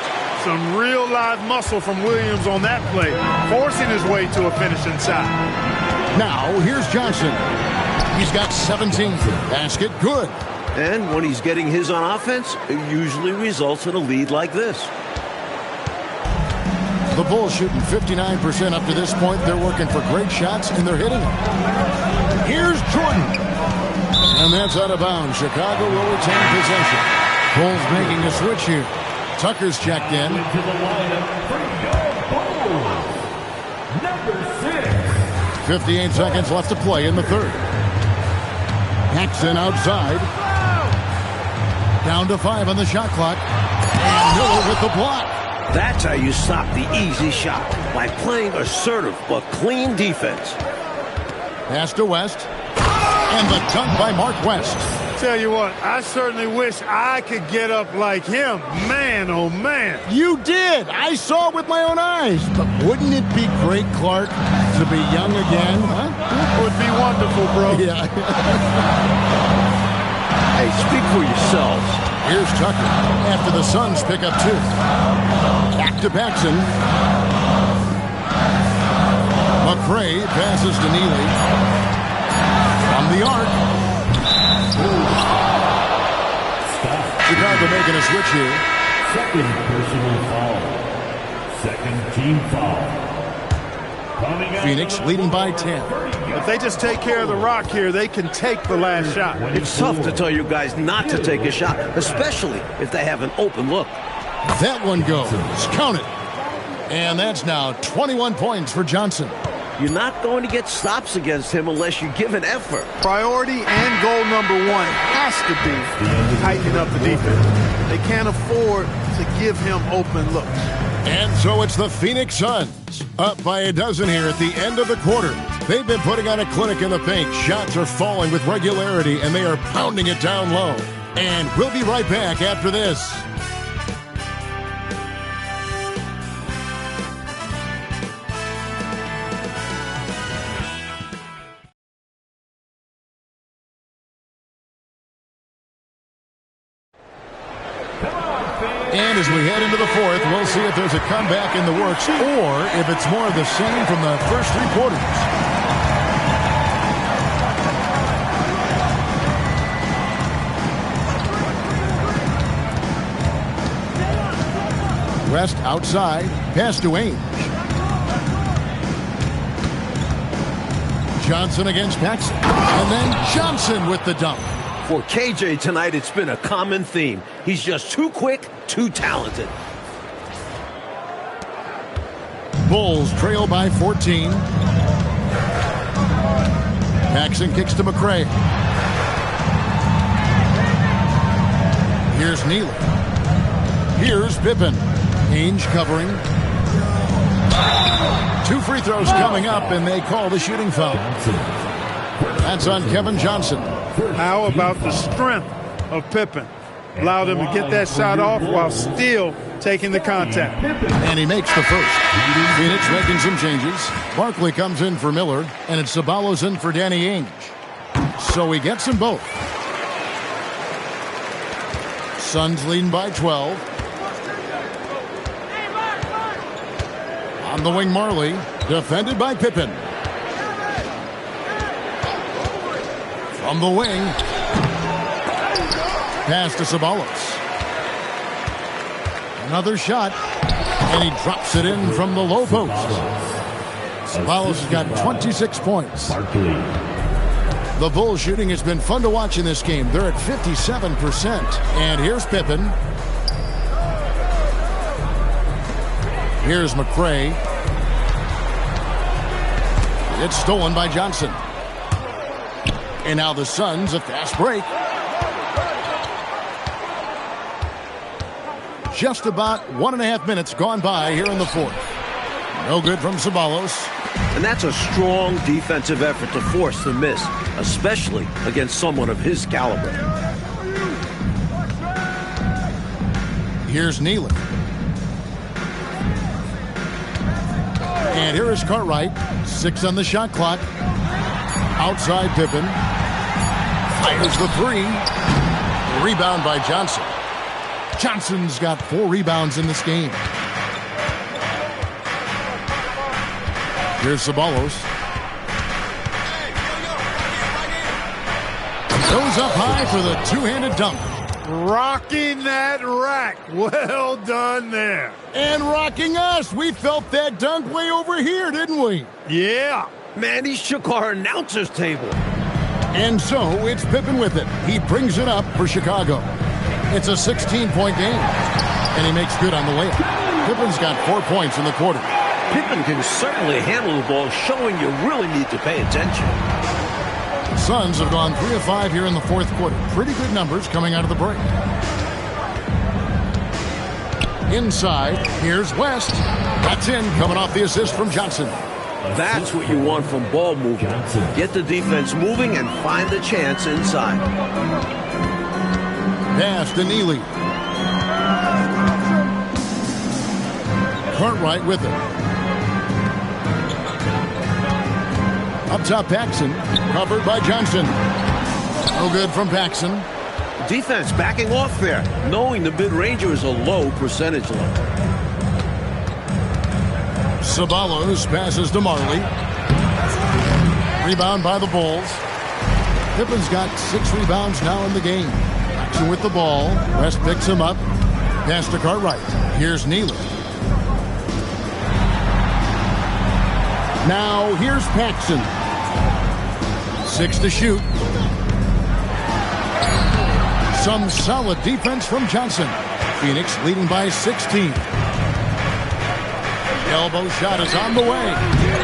S3: Some real live muscle from Williams on that play, forcing his way to a finish inside. Now, here's Johnson. He's got 17. Basket good.
S2: And when he's getting his on offense, it usually results in a lead like this.
S1: The Bulls shooting 59% up to this point. They're working for great shots, and they're hitting them. Here's Jordan. And that's out of bounds. Chicago will retain possession. Bulls making a switch here. Tucker's checked in.
S5: Into the lineup for your Bulls, number 6.
S1: 58 seconds left to play in the third. Paxson outside. Down to 5 on the shot clock. And Miller with the block.
S2: That's how you stop the easy shot, by playing assertive but clean defense.
S1: Pass to West. And the dunk by Mark West.
S3: Tell you what, I certainly wish I could get up like him. Man, oh man.
S1: You did. I saw it with my own eyes. But wouldn't it be great, Clark, to be young again? Huh?
S3: It would be wonderful, bro.
S1: Yeah.
S2: Hey, speak for yourselves.
S1: Here's Tucker after the Suns pick up 2. Back to Paxson. McCray passes to Neely. From the arc. Chicago making a switch here.
S5: Second personal foul. Second team foul.
S1: Phoenix leading by 10.
S6: If they just take care of the rock here, they can take the last shot.
S2: It's tough to tell you guys not to take a shot, especially if they have an open look.
S1: That one goes. Count it. And that's now 21 points for Johnson.
S2: You're not going to get stops against him unless you give an effort.
S6: Priority and goal number one has to be tightening up the defense. They can't afford to give him open looks.
S1: And so it's the Phoenix Suns up by a dozen here at the end of the quarter. They've been putting on a clinic in the paint. Shots are falling with regularity, and they are pounding it down low. And we'll be right back after this. And as we head into the fourth, we'll see if there's a comeback in the works or if it's more of the same from the first three quarters. West outside, pass to Ainge. Johnson against Paxson. And then Johnson with the dunk.
S2: For KJ tonight, it's been a common theme. He's just too quick, too talented.
S1: Bulls trail by 14. Paxson kicks to McRae. Here's Neely. Here's Pippen. Ainge covering. 2 free throws coming up, and they call the shooting foul. That's on Kevin Johnson.
S6: How about the strength of Pippen? Allowed him to get that shot off while still taking the contact.
S1: And he makes the first. Phoenix making some changes. Barkley comes in for Miller, and it's Ceballos in for Danny Ainge. So he gets them both. Suns leading by 12. On the wing, Marley, defended by Pippen. From the wing, pass to Ceballos. Another shot, and he drops it in from the low post. Ceballos has got 26 points. The Bulls shooting has been fun to watch in this game. They're at 57%. And here's Pippen. Here's McRae. It's stolen by Johnson. And now the Suns, a fast break. Just about 1.5 minutes gone by here in the fourth. No good from Ceballos.
S2: And that's a strong defensive effort to force the miss, especially against someone of his caliber.
S1: Here's Neely. And here is Cartwright. 6 on the shot clock. Outside Pippen. Fires the three. Rebound by Johnson. Johnson's got 4 rebounds in this game. Here's Ceballos. Goes up high for the two-handed dunk.
S6: Rocking that rack. Well done there.
S1: And rocking us. We felt that dunk way over here, didn't we?
S6: Yeah.
S2: Man, he shook our announcer's table.
S1: And so it's Pippen with it. He brings it up for Chicago. It's a 16-point game. And he makes good on the layup. Pippen's got 4 points in the quarter.
S2: Pippen can certainly handle the ball, showing you really need to pay attention.
S1: The Suns have gone 3 of 5 here in the fourth quarter. Pretty good numbers coming out of the break. Inside, here's West. That's in, coming off the assist from Johnson.
S2: That's what you want from ball movement. Get the defense moving and find the chance inside.
S1: Pass to Neely. Cartwright with it. Up top, Paxson. Covered by Johnson. No good from Paxson.
S2: Defense backing off there, knowing the mid-ranger is a low percentage level.
S1: Ceballos passes to Marley. Rebound by the Bulls. Pippen's got 6 rebounds now in the game. Jackson with the ball. West picks him up. Pass to Cartwright. Here's Nealon. Now here's Paxson. 6 to shoot. Some solid defense from Johnson. Phoenix leading by 16. Elbow shot is on the way.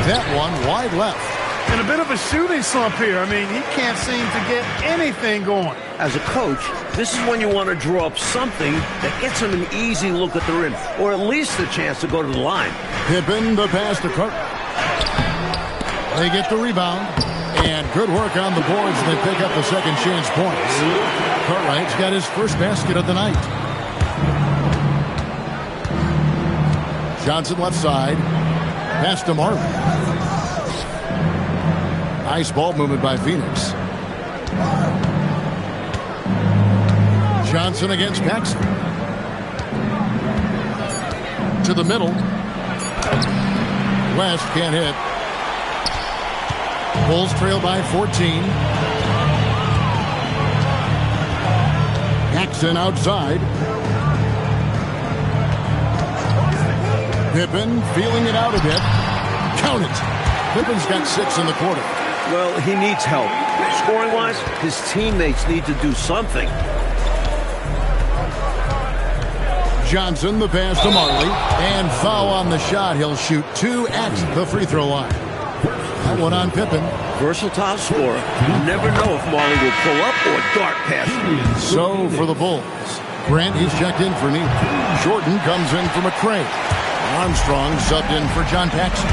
S1: That one wide left.
S6: And a bit of a shooting slump here. I mean, he can't seem to get anything going.
S2: As a coach, this is when you want to draw up something that gets him an easy look at the rim, or at least a chance to go to the line.
S1: Pippen, the pass to Cartwright. They get the rebound. And good work on the boards. They pick up the second chance points. Cartwright's got his first basket of the night. Johnson left side. Pass to Marley. Nice ball movement by Phoenix. Johnson against Paxson. To the middle. West can't hit. Bulls trail by 14. Paxson outside. Pippen feeling it out a bit. Count it. Pippen's got 6 in the quarter.
S2: Well, he needs help. Scoring-wise, his teammates need to do something.
S1: Johnson, the pass to Marley. And foul on the shot. He'll shoot 2 at the free throw line. That one on Pippen.
S2: Versatile scorer. You never know if Marley will pull up or dart past you.
S1: So for the Bulls. Grant, he's checked in for Neal. Jordan comes in for McCray. Armstrong subbed in for John Paxson.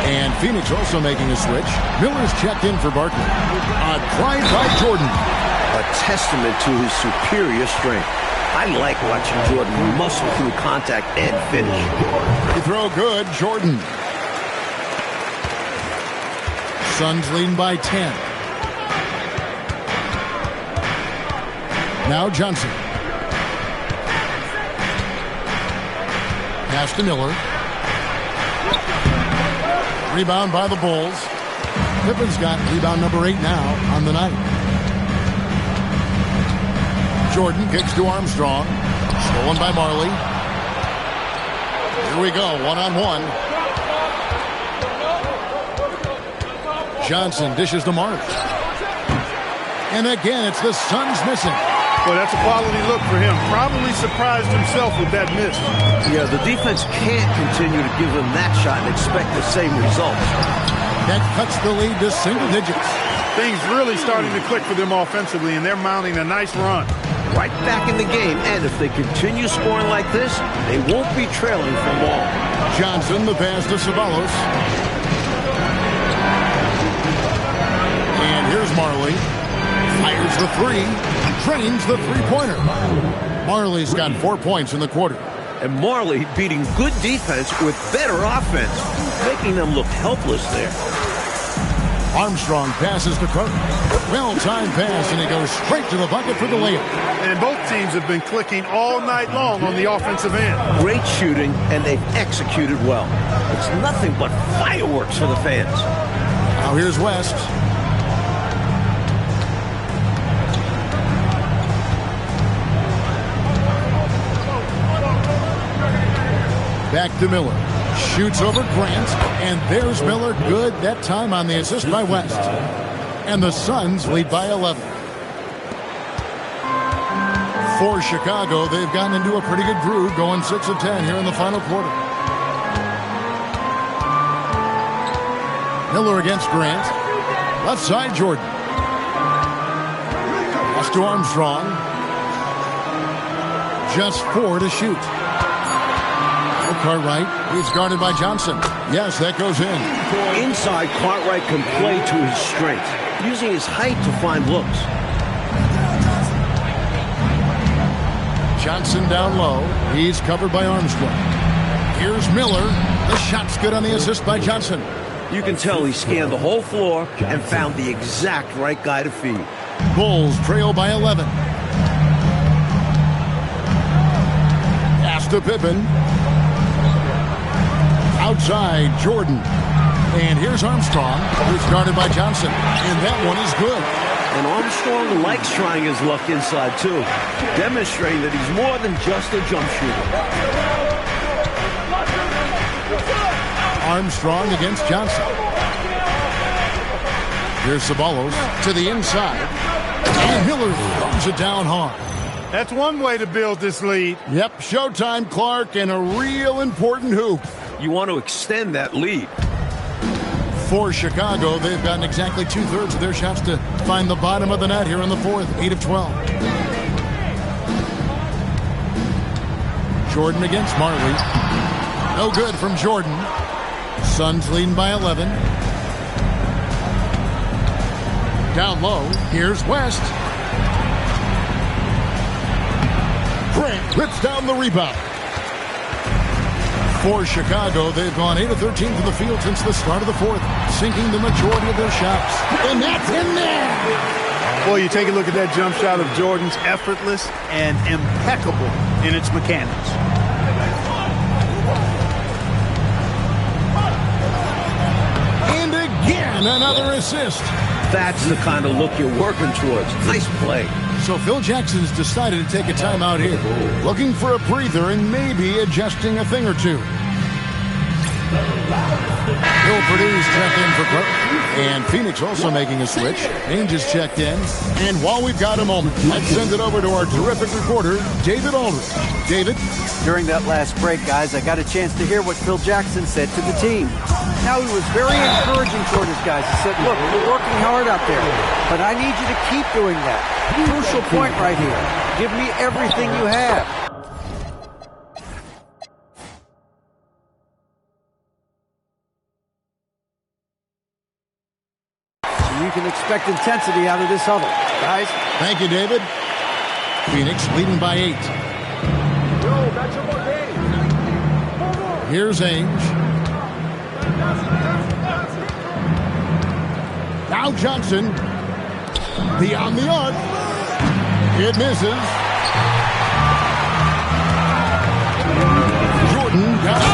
S1: And Phoenix also making a switch. Miller's checked in for Barkley. A drive by Jordan.
S2: A testament to his superior strength. I like watching Jordan muscle through contact and finish.
S1: Free throw good, Jordan. Suns leading by 10. Now Johnson. Pass to Miller. Rebound by the Bulls. Pippen's got rebound number 8 now on the night. Jordan kicks to Armstrong. Stolen by Marley. Here we go, one-on-one. Johnson dishes to Marley. And again, it's the Suns missing.
S6: Well, that's a quality look for him. Probably surprised himself with that miss.
S2: Yeah, the defense can't continue to give him that shot and expect the same results.
S1: That cuts the lead to single digits.
S6: Things really starting to click for them offensively, and they're mounting a nice run.
S2: Right back in the game, and if they continue scoring like this, they won't be trailing for long.
S1: Johnson, the pass to Ceballos. And here's Marley. Fires the 3. Drains the three-pointer. Marley's got 4 points in the quarter.
S2: And Marley beating good defense with better offense, making them look helpless there.
S1: Armstrong passes to Carter. Well-timed pass, and he goes straight to the bucket for the layup.
S6: And both teams have been clicking all night long on the offensive end.
S2: Great shooting, and they've executed well. It's nothing but fireworks for the fans.
S1: Now here's West. Back to Miller. Shoots over Grant, and there's Miller. Good that time on the assist by West. And the Suns lead by 11. For Chicago, they've gotten into a pretty good groove, going 6 of 10 here in the final quarter. Miller against Grant. Left side, Jordan. Pass to Armstrong. Just 4 to shoot. Cartwright, he's guarded by Johnson. Yes, that goes in.
S2: Inside, Cartwright can play to his strength, using his height to find looks.
S1: Johnson down low. He's covered by Armstrong. Here's Miller. The shot's good on the assist by Johnson.
S2: You can tell he scanned the whole floor and found the exact right guy to feed.
S1: Bulls trail by 11. Pass to Pippen. Outside, Jordan. And here's Armstrong, who's guarded by Johnson. And that one is good.
S2: And Armstrong likes trying his luck inside, too, demonstrating that he's more than just a jump shooter.
S1: Armstrong against Johnson. Here's Ceballos to the inside. And Hiller throws it down hard.
S6: That's one way to build this lead.
S1: Yep, showtime, Clark, and a real important hoop.
S2: You want to extend that lead.
S1: For Chicago, they've gotten exactly 2/3 of their shots to find the bottom of the net here in the fourth, 8 of 12. Jordan against Marley. No good from Jordan. Suns leading by 11. Down low, here's West. Grant rips down the rebound. For Chicago, they've gone 8 of 13 from the field since the start of the fourth, sinking the majority of their shots. And that's in there!
S6: Boy, you take a look at that jump shot of Jordan's, effortless and impeccable in its mechanics.
S1: And again, another assist.
S2: That's the kind of look you're working towards. Nice play.
S1: So Phil Jackson's decided to take a timeout here, looking for a breather and maybe adjusting a thing or two. Bill Purdue's checked in for Clark. And Phoenix also making a switch. Ainge is checked in. And while we've got a moment, let's send it over to our terrific reporter, David Aldridge. David?
S4: During that last break, guys, I got a chance to hear what Phil Jackson said to the team. Now, he was very encouraging toward his guys. He said, look, we're working hard out there, but I need you to keep doing that. Crucial point right here. Give me everything you have. You can expect intensity out of this huddle, guys.
S1: Thank you, David. Phoenix leading by 8. Here's Ainge. Now Johnson. Beyond the arc. It misses. Jordan.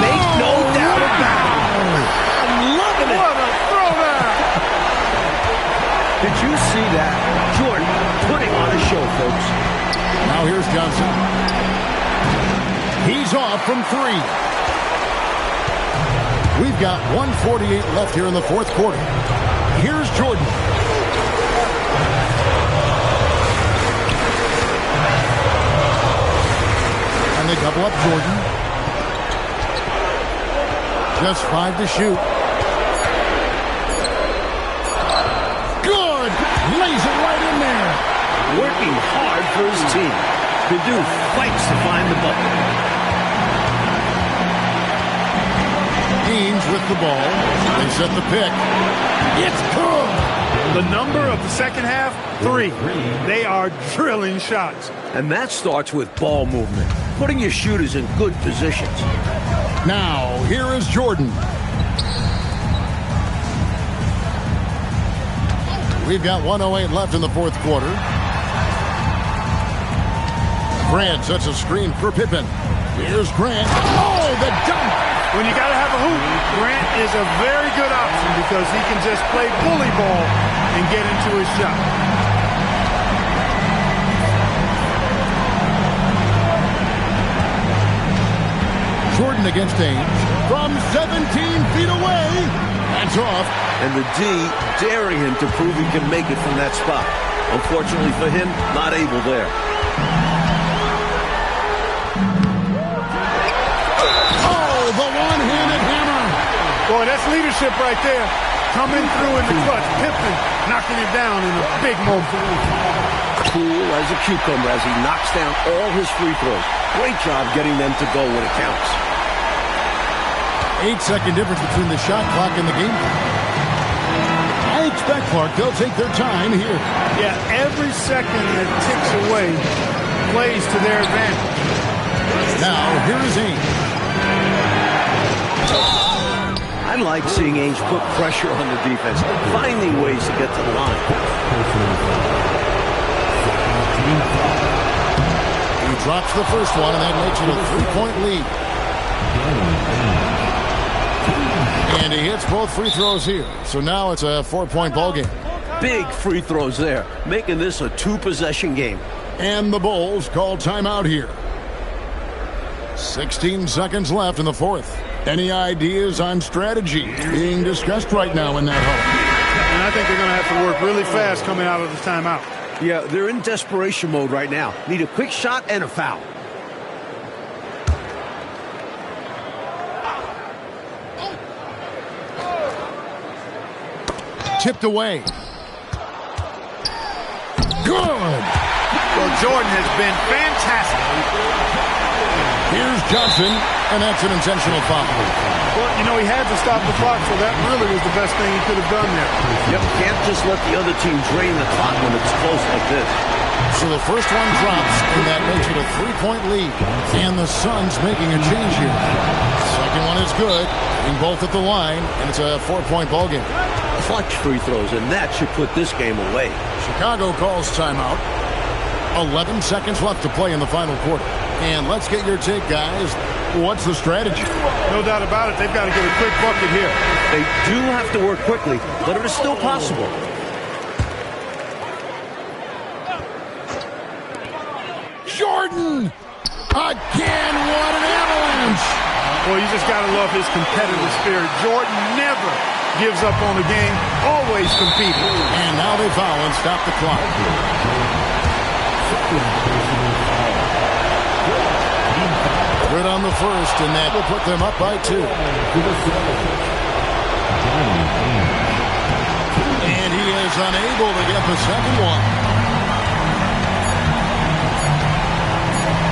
S2: Make no doubt about it. I'm loving it.
S6: What a throwdown!
S2: Did you see that? Jordan putting on a show, folks.
S1: Now here's Johnson. He's off from 3. We've got 1:48 left here in the fourth quarter. Here's Jordan. And they double up Jordan. Just 5 to shoot. Good! Lays it right in there.
S2: Working hard for his team. Purdue fights to find the bucket.
S1: Ainge with the ball. They set the pick. It's good!
S6: The number of the second half, 3. They are drilling shots.
S2: And that starts with ball movement. Putting your shooters in good positions.
S1: Now, here is Jordan. We've got 1:08 left in the fourth quarter. Grant sets a screen for Pippen. Here's Grant. Oh, the dunk!
S6: When you got to have a hoop, Grant is a very good option because he can just play bully ball and get into his shot.
S1: Jordan against Ainge from 17 feet away. That's off.
S2: And the D daring him to prove he can make it from that spot. Unfortunately for him, not able there.
S1: Oh, the one-handed hammer.
S6: Boy, that's leadership right there. Coming through in the clutch. Pippen knocking it down in a big moment.
S2: Cool as a cucumber as he knocks down all his free throws. Great job getting them to go when it counts.
S1: 8-second difference between the shot clock and the game clock. I expect, Clark, they'll take their time here.
S6: Yeah, every second that ticks away plays to their advantage.
S1: Now, here is Ainge.
S2: I like seeing Ainge put pressure on the defense, finding ways to get to the line.
S1: He drops the first one, and that makes it a 3-point lead. And he hits both free throws here. So now it's a 4-point ball game.
S2: big free throws there, making this a two-possession game.
S1: And the Bulls call timeout here. 16 seconds left in the fourth. Any ideas on strategy being discussed right now in that huddle?
S6: And I think they're going to have to work really fast coming out of the timeout.
S2: Yeah, they're in desperation mode right now. Need a quick shot and a foul.
S1: Tipped away. Good.
S6: Well, Jordan has been fantastic.
S1: Here's Johnson, and that's an intentional foul.
S6: Well, you know, he had to stop the clock, so that really was the best thing he could have done there.
S2: Yep, can't just let the other team drain the clock when it's close like this.
S1: So the first one drops, and that makes it a 3-point lead. And the Suns making a change here. Second one is good, hitting both at the line, and it's a 4-point ball game.
S2: Clutch free throws, and that should put this game away.
S1: Chicago calls timeout. 11 seconds left to play in the final quarter. And let's get your take, guys. What's the strategy?
S6: No doubt about it. They've got to get a quick bucket here.
S2: They do have to work quickly, but it is still possible.
S1: Jordan! Again, what an avalanche!
S6: Well, you just got to love his competitive spirit. Jordan never gives up on the game, always competing.
S1: And now they foul and stop the clock. Good on the first, and that will put them up by 2. And he is unable to get the second one.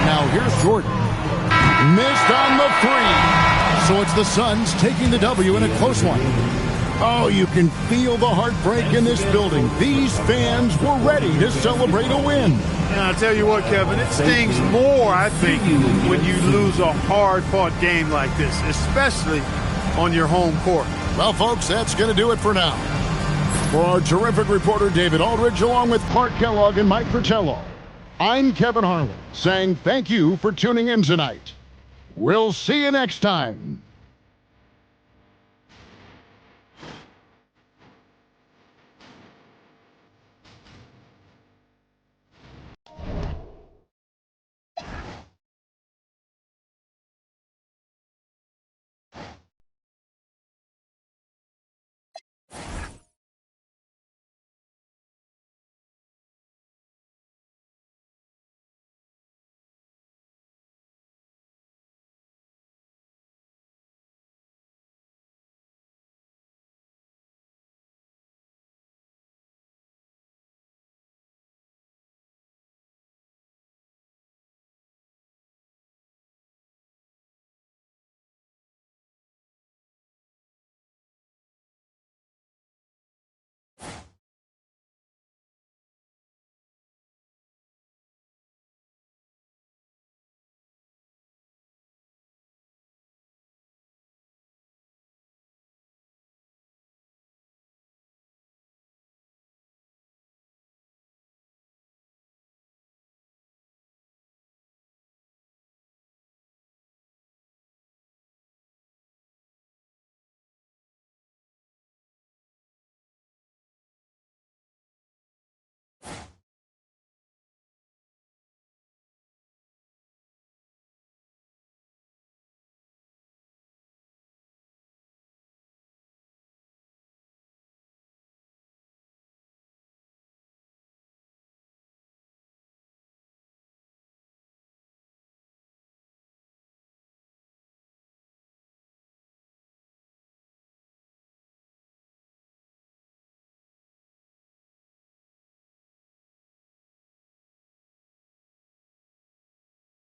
S1: Now here's Jordan. Missed on the 3. So it's the Suns taking the W in a close one. Oh, you can feel the heartbreak in this building. These fans were ready to celebrate a win.
S6: And I'll tell you what, Kevin, it stings more, I think, when you lose a hard-fought game like this, especially on your home court.
S1: Well, folks, that's going to do it for now. For our terrific reporter, David Aldridge, along with Clark Kellogg and Mike Fratello, I'm Kevin Harlan, saying thank you for tuning in tonight. We'll see you next time.